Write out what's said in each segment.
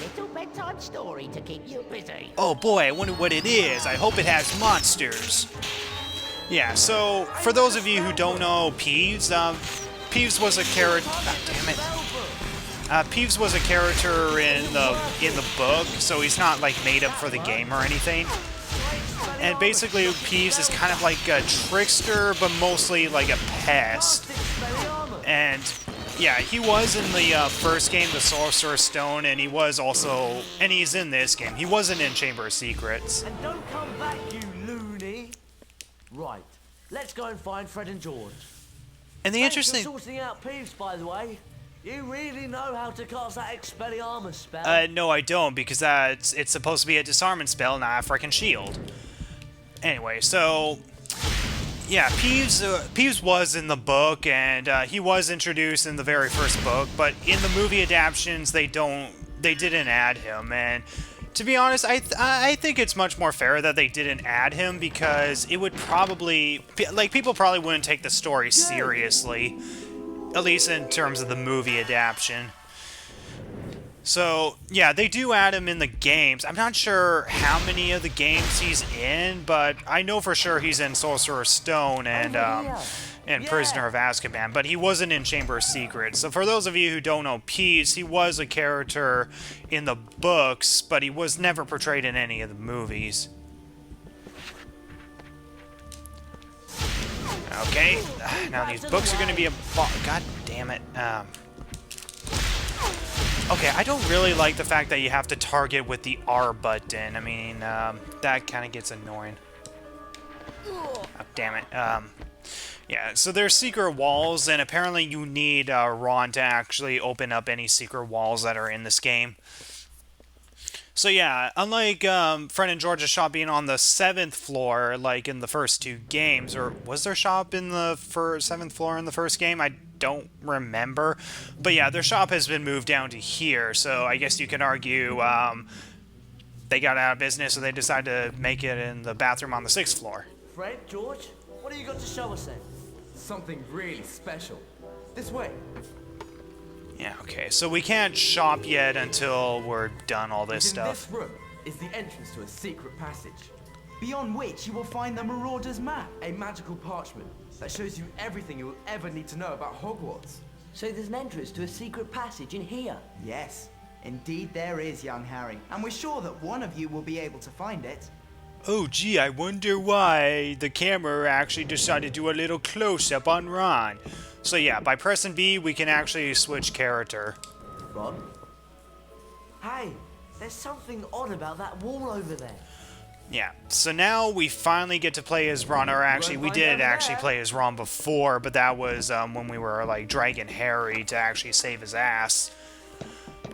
little bedtime story to keep you busy. Oh boy, I wonder what it is. I hope it has monsters. Yeah, so for those of you who don't know Peeves, Peeves was a character. God damn it. Peeves was a character in the book, so he's not like made up for the game or anything. And basically, Peeves is kind of like a trickster, but mostly like a pest. And yeah, he was in the first game, the Sorcerer's Stone, and he was also, and he's in this game. He wasn't in Chamber of Secrets. And don't come back, you loony. Right, let's go and find Fred and George. And the Thanks interesting, for sorting out Peeves, by the way. You really know how to cast that Expelliarmus spell. no, I don't, because it's supposed to be a disarmament spell, not a freaking shield. Anyway, so yeah, Peeves was in the book, and he was introduced in the very first book, but in the movie adaptations, they didn't add him. And to be honest, I think it's much more fair that they didn't add him, because it would probably, like, people probably wouldn't take the story seriously, at least in terms of the movie adaptation. So, yeah, they do add him in the games. I'm not sure how many of the games he's in, but I know for sure he's in Sorcerer's Stone and Prisoner of Azkaban, but he wasn't in Chamber of Secrets. So for those of you who don't know Peeves, he was a character in the books, but he was never portrayed in any of the movies. Okay, now these books are going to be a... God damn it. Okay, I don't really like the fact that you have to target with the R button. I mean, that kind of gets annoying. Oh, damn it. Yeah, so there's secret walls, and apparently you need Ron to actually open up any secret walls that are in this game. So yeah, unlike Fred and George's shop being on the 7th floor, like in the first two games, or was their shop in the 7th floor in the first game? I don't remember. But yeah, their shop has been moved down to here, so I guess you could argue they got out of business, so they decided to make it in the bathroom on the 6th floor. Fred, George, what have you got to show us then? Something really special. This way. Yeah, okay, so we can't shop yet until we're done all this stuff. This room is the entrance to a secret passage. Beyond which you will find the Marauder's map. A magical parchment that shows you everything you will ever need to know about Hogwarts. So there's an entrance to a secret passage in here? Yes, indeed there is, young Harry. And we're sure that one of you will be able to find it. Oh gee, I wonder why the camera actually decided to do a little close-up on Ron. So yeah, by pressing B, we can actually switch character. Ron? Hey, there's something odd about that wall over there. Yeah, so now we finally get to play as Ron, or actually, we did actually play as Ron before, but that was when we were, like, dragging Harry to actually save his ass.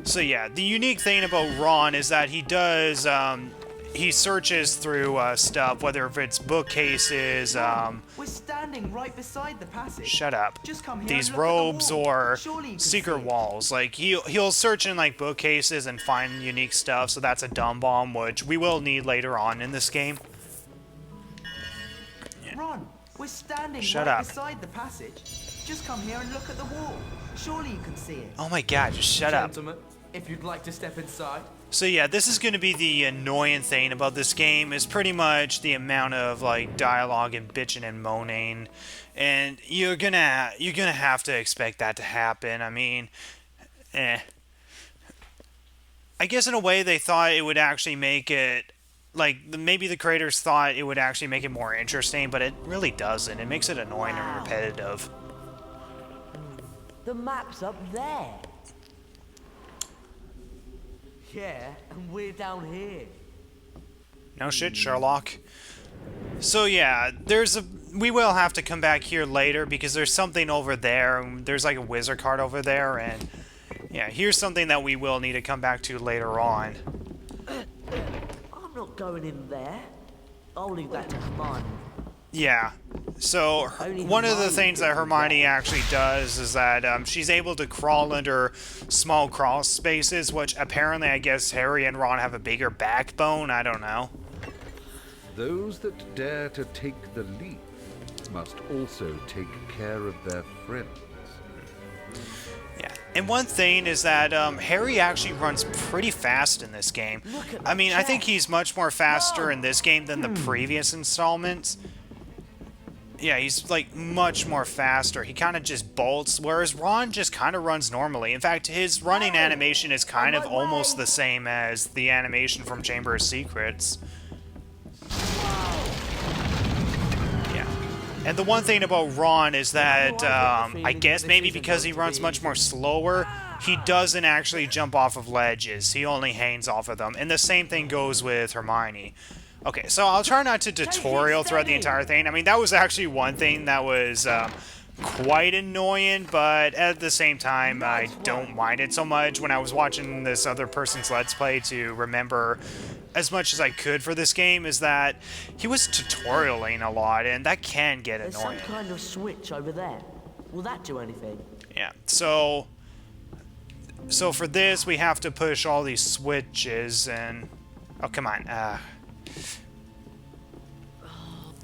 So yeah, the unique thing about Ron is that he does, he searches through stuff, whether if it's bookcases, We're standing right beside the passage. shut up. Just come here These and look at the robes wall. or Surely you can secret see it. walls. Like he'll search in like bookcases and find unique stuff. So that's a dumb bomb, which we will need later on in this game. Ron, we're standing Shut right up. beside the passage. Just come here and look at the wall. Surely you can see it. Oh my god, just shut up. Gentlemen, if you'd like to step inside. So yeah, this is going to be the annoying thing about this game, is pretty much the amount of like dialogue and bitching and moaning, and you're gonna have to expect that to happen. I mean, I guess in a way they thought it would actually make it, like, maybe the creators thought it would actually make it more interesting, but it really doesn't. It makes it annoying and repetitive. The map's up there. Yeah, and we're down here. No shit, Sherlock. So yeah, we will have to come back here later because there's something over there. There's like a wizard card over there, and yeah, here's something that we will need to come back to later on. I'm not going in there. I'll leave that to Hermione. Yeah, so one of the things that Hermione actually does is that she's able to crawl under small crawl spaces, which apparently I guess Harry and Ron have a bigger backbone, I don't know. Those that dare to take the leap must also take care of their friends. Yeah, And one thing is that Harry actually runs pretty fast in this game. I mean, I think he's much more faster in this game than the previous installments. Yeah, he's like much more faster. He kind of just bolts, whereas Ron just kind of runs normally. In fact, his running animation is kind of almost the same as the animation from Chamber of Secrets. And the one thing about Ron is that, I guess maybe because he runs much more slower, he doesn't actually jump off of ledges. He only hangs off of them. And the same thing goes with Hermione. Okay, so I'll try not to tutorial throughout the entire thing. I mean, that was actually one thing that was quite annoying, but at the same time, I don't mind it so much. When I was watching this other person's Let's Play to remember as much as I could for this game, is that he was tutorialing a lot, and that can get annoying. There's some kind of switch over there. Will that do anything? Yeah, so for this, we have to push all these switches, and... Oh, come on.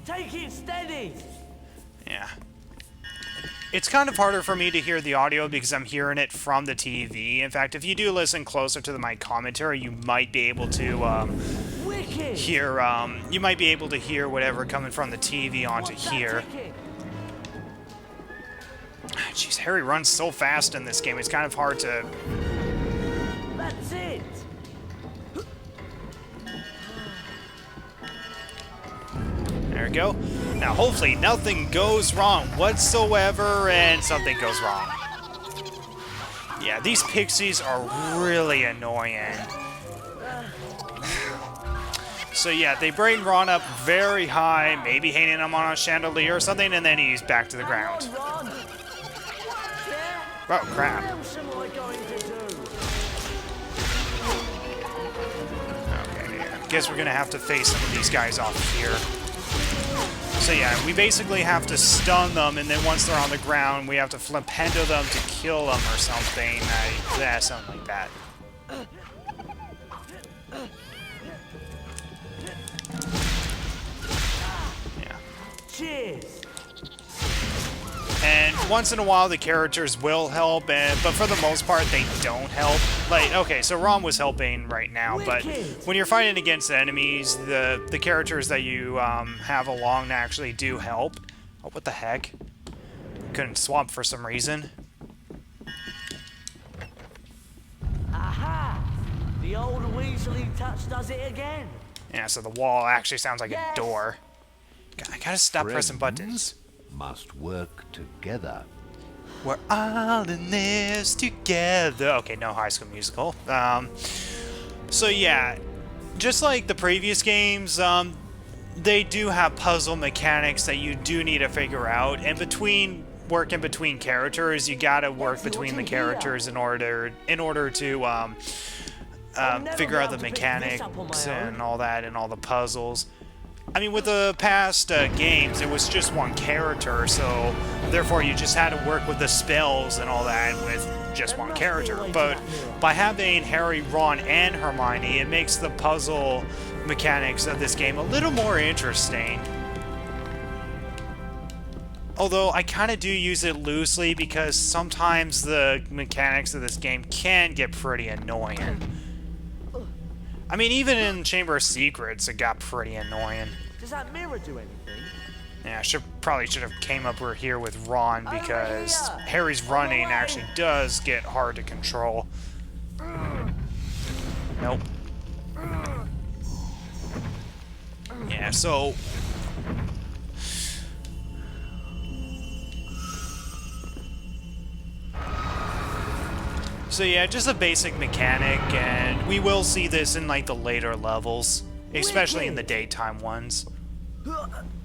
Take it steady! Yeah. It's kind of harder for me to hear the audio because I'm hearing it from the TV. In fact, if you do listen closer to my commentary, you might be able to hear whatever coming from the TV onto here. Jeez, Harry runs so fast in this game. It's kind of hard to... That's it! There we go. Now, hopefully, nothing goes wrong whatsoever, and something goes wrong. Yeah, these pixies are really annoying. So yeah, they bring Ron up very high, maybe hanging him on a chandelier or something, and then he's back to the ground. Oh, crap. Okay, I guess we're gonna have to face some of these guys off here. So yeah, we basically have to stun them, and then once they're on the ground, we have to flipendo them to kill them or something. Yeah, something like that. Yeah. Cheers! And once in a while, the characters will help, but for the most part, they don't help. Like, okay, so Ron was helping right now, but when you're fighting against enemies, the characters that you have along actually do help. Oh, what the heck? Couldn't swap for some reason. Aha! The old Weasley touch does it again. Yeah, so the wall actually sounds like a door. I gotta stop pressing buttons. Must work together. We're all in this together. Okay, no High School Musical. So yeah, just like the previous games, they do have puzzle mechanics that you do need to figure out. And working between characters, you gotta work between the characters in order to figure out the mechanics and all that and all the puzzles. I mean, with the past games, it was just one character, so therefore you just had to work with the spells and all that with just one character. But by having Harry, Ron, and Hermione, it makes the puzzle mechanics of this game a little more interesting. Although I kind of do use it loosely because sometimes the mechanics of this game can get pretty annoying. I mean, even in Chamber of Secrets, it got pretty annoying. Does that mirror do anything? Yeah, probably should have came up here with Ron because Harry's running actually does get hard to control. Nope. Yeah, so... So yeah, just a basic mechanic, and we will see this in like the later levels, especially in the daytime ones.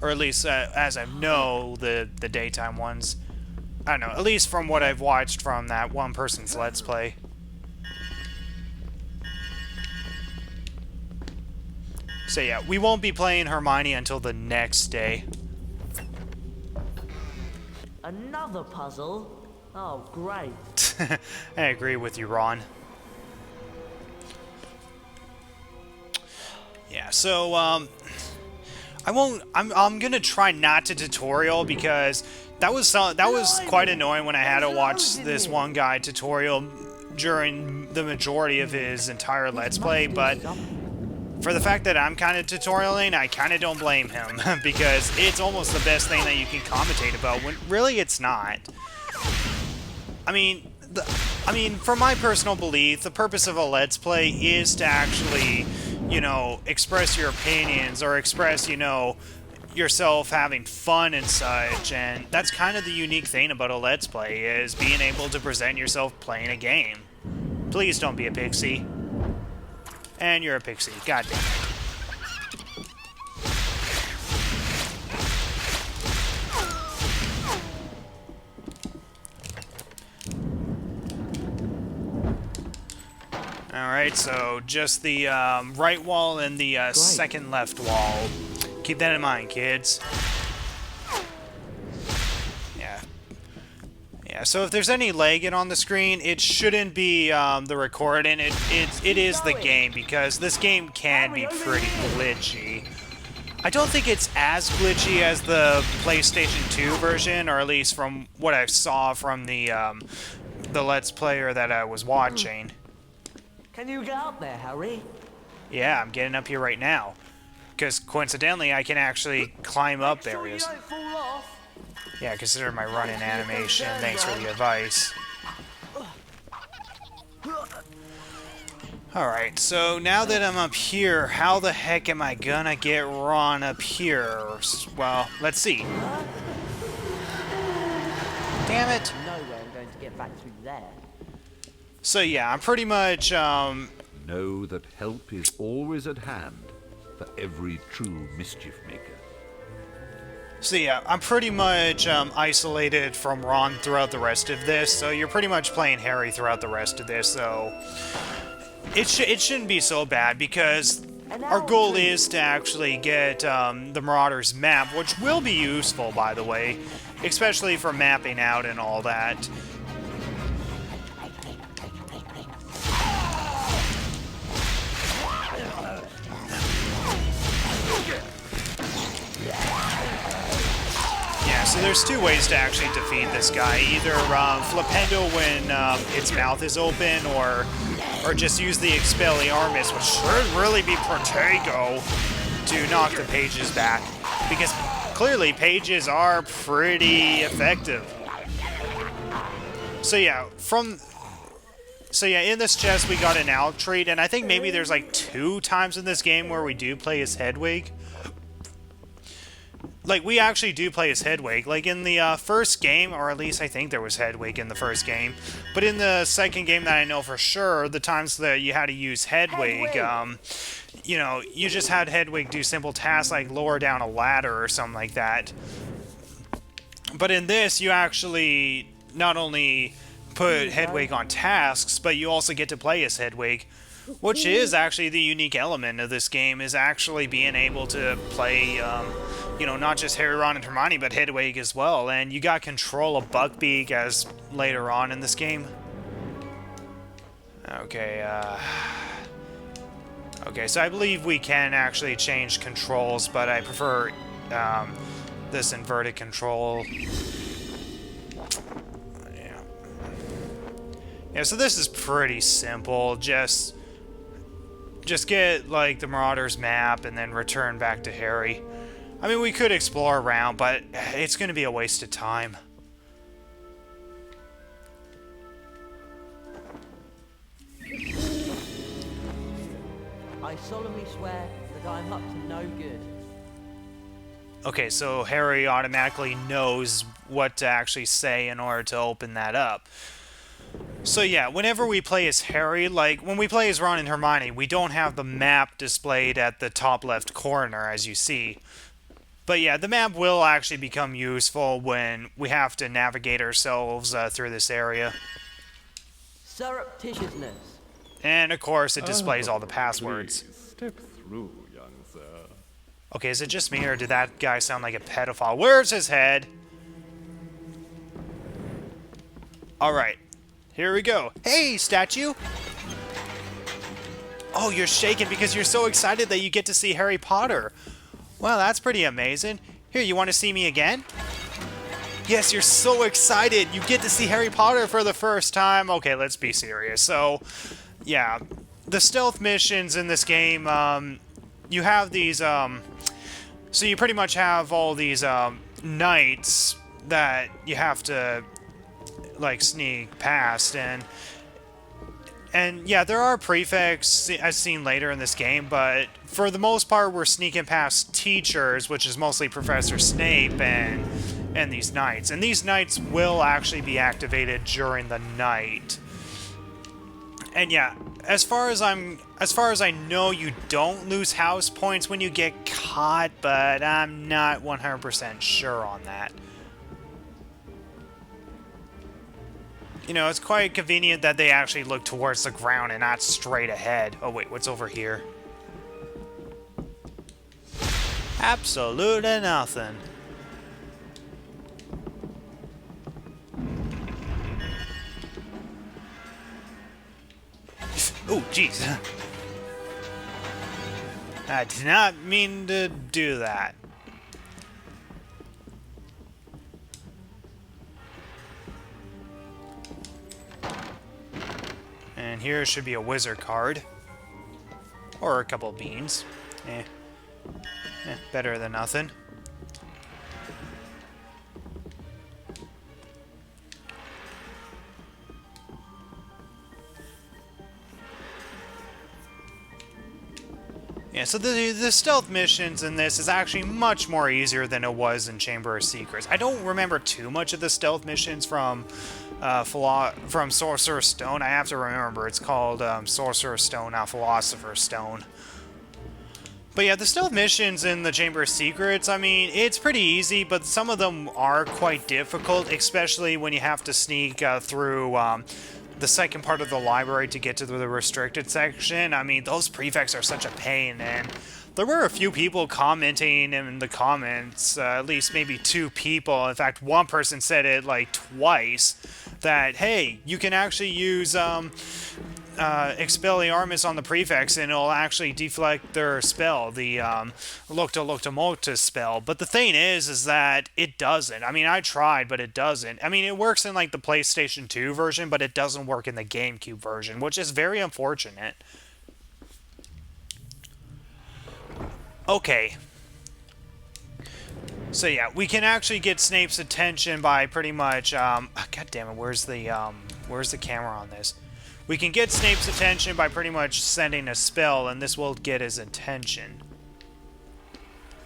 Or at least, as I know, the daytime ones. I don't know, at least from what I've watched from that one person's Let's Play. So yeah, we won't be playing Hermione until the next day. Another puzzle? Oh, great. I agree with you, Ron. Yeah, so, I'm gonna try not to tutorial because that was quite annoying when I had to watch this one guy tutorial during the majority of his entire Let's Play, but for the fact that I'm kind of tutorialing, I kind of don't blame him, because it's almost the best thing that you can commentate about, when really it's not. I mean, from my personal belief, the purpose of a Let's Play is to actually, you know, express your opinions, or express, you know, yourself having fun and such, and that's kind of the unique thing about a Let's Play, is being able to present yourself playing a game. Please don't be a pixie. And you're a pixie. God damn it. Alright, so just the right wall and the second left wall. Keep that in mind, kids. Yeah, so if there's any lagging on the screen, it shouldn't be the recording. It is the game, because this game can be pretty glitchy. I don't think it's as glitchy as the PlayStation 2 version, or at least from what I saw from the Let's Player that I was watching. Can you get up there, Harry? Yeah, I'm getting up here right now. Because coincidentally, I can actually climb up areas. Don't fall off. Yeah, consider my running animation. Thanks for the advice. Alright, so now that I'm up here, how the heck am I gonna get Ron up here? Well, let's see. Damn it! No way I'm going to get back through there. So yeah, I'm pretty much, Know that help is always at hand for every true mischief maker. So yeah, I'm pretty much isolated from Ron throughout the rest of this, so you're pretty much playing Harry throughout the rest of this, so it shouldn't be so bad, because our goal is to actually get the Marauder's map, which will be useful, by the way, especially for mapping out and all that. So there's two ways to actually defeat this guy. Either Flipendo when its mouth is open, or just use the Expelliarmus, which should really be Protego, to knock the pages back. Because clearly pages are pretty effective. So yeah, in this chest we got an owl treat, and I think maybe there's like 2 times in this game where we do play as Hedwig. Like, we actually do play as Hedwig. Like, in the first game, or at least I think there was Hedwig in the first game. But in the second game that I know for sure, the times that you had to use Hedwig, you know, you just had Hedwig do simple tasks like lower down a ladder or something like that. But in this, you actually not only put Hedwig on tasks, but you also get to play as Hedwig. Which is actually the unique element of this game, is actually being able to play, you know, not just Harry, Ron, and Hermione, but Hedwig as well. And you got control of Buckbeak as later on in this game. Okay, okay, so I believe we can actually change controls, but I prefer this inverted control. Yeah, so this is pretty simple. Just get, like, the Marauder's map and then return back to Harry. I mean, we could explore around, but it's going to be a waste of time. I solemnly swear that I am up to no good. Okay, so Harry automatically knows what to actually say in order to open that up. So yeah, whenever we play as Harry, like when we play as Ron and Hermione, we don't have the map displayed at the top left corner, as you see. But yeah, the map will actually become useful when we have to navigate ourselves through this area. Surreptitiousness. And of course, it displays all the passwords. Step through, young sir. Okay, is it just me, or did that guy sound like a pedophile? Where's his head? Alright. Here we go. Hey, statue! Oh, you're shaking because you're so excited that you get to see Harry Potter. Well, that's pretty amazing. Here, you want to see me again? Yes, you're so excited. You get to see Harry Potter for the first time. Okay, let's be serious. So, yeah, the stealth missions in this game, you have these, so you pretty much have all these, knights that you have to, like, sneak past, and yeah, there are prefects as seen later in this game, but for the most part, we're sneaking past teachers, which is mostly Professor Snape and these knights. And these knights will actually be activated during the night. And yeah, as far as I know, you don't lose house points when you get caught, but I'm not 100% sure on that. You know, it's quite convenient that they actually look towards the ground and not straight ahead. Oh wait, what's over here? Absolutely nothing. Oh, jeez. I did not mean to do that. And here should be a wizard card. Or a couple beans. Better than nothing. Yeah, so the stealth missions in this is actually much more easier than it was in Chamber of Secrets. I don't remember too much of the stealth missions from Sorcerer's Stone. I have to remember it's called Sorcerer's Stone, not Philosopher's Stone. But yeah, the stealth missions in the Chamber of Secrets, I mean, it's pretty easy, but some of them are quite difficult, especially when you have to sneak through the second part of the library to get to the restricted section. I mean, those prefects are such a pain, and there were a few people commenting in the comments, at least maybe 2 people. In fact, one person said it like twice, that, hey, you can actually use Expelliarmus on the prefects and it'll actually deflect their spell, the Locta Mortis spell. But the thing is that it doesn't. I mean, I tried, but it doesn't. I mean, it works in like the PlayStation 2 version, but it doesn't work in the GameCube version, which is very unfortunate. Okay. So yeah, we can actually get Snape's attention by pretty much, God damn it, where's the camera on this? We can get Snape's attention by pretty much sending a spell, and this will get his attention.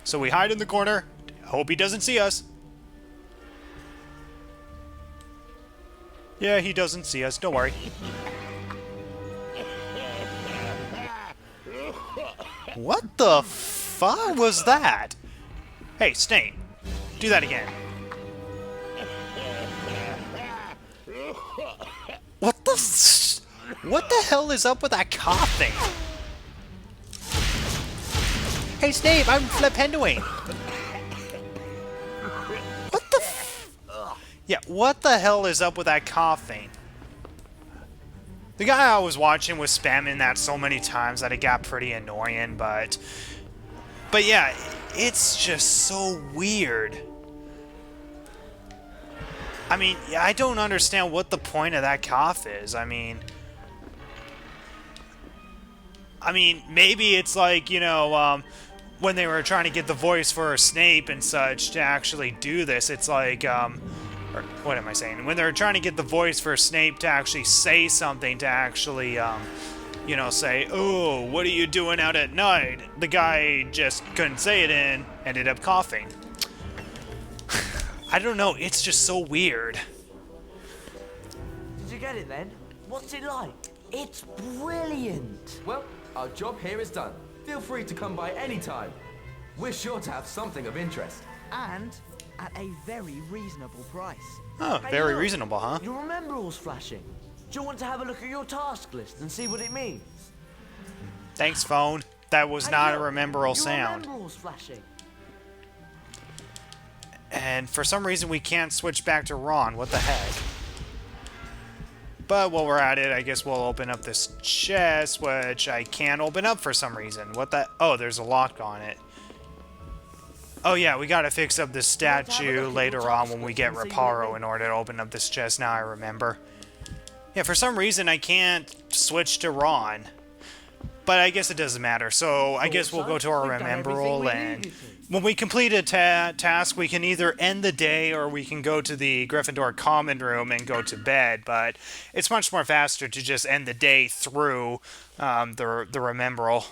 So we hide in the corner, hope he doesn't see us. Yeah, he doesn't see us, don't worry. What the fuck was that? Hey, Snape, do that again. What the hell is up with that coughing? Hey, Snape, I'm flipending. What the Yeah, what the hell is up with that coughing? The guy I was watching was spamming that so many times that it got pretty annoying, but yeah, it's just so weird. I mean, I don't understand what the point of that cough is. I mean, maybe it's like, you know, when they were trying to get the voice for Snape and such to actually do this, it's like, or what am I saying? When they're trying to get the voice for Snape to actually say something, to actually, you know, say, oh, what are you doing out at night? The guy just couldn't say it and ended up coughing. I don't know, it's just so weird. Did you get it then? What's it like? It's brilliant. Well, our job here is done. Feel free to come by any time. We're sure to have something of interest. And at a very reasonable price. Oh, Hey, very look, reasonable, huh? Your remember all's flashing. Do you want to have a look at your task list and see what it means? Thanks, phone. That was Hey, not a look, remember all your sound. remember all's flashing. And for some reason we can't switch back to Ron. What the heck? But while we're at it, I guess we'll open up this chest, which I can't open up for some reason. What the? Oh, there's a lock on it. Oh yeah, we gotta fix up this statue later on when we get Reparo in order to open up this chest. Now I remember. Yeah, for some reason I can't switch to Ron. But I guess it doesn't matter. So I guess we'll go to our Rememberall, and when we complete a task, we can either end the day or we can go to the Gryffindor common room and go to bed. But it's much more faster to just end the day through the Rememberall.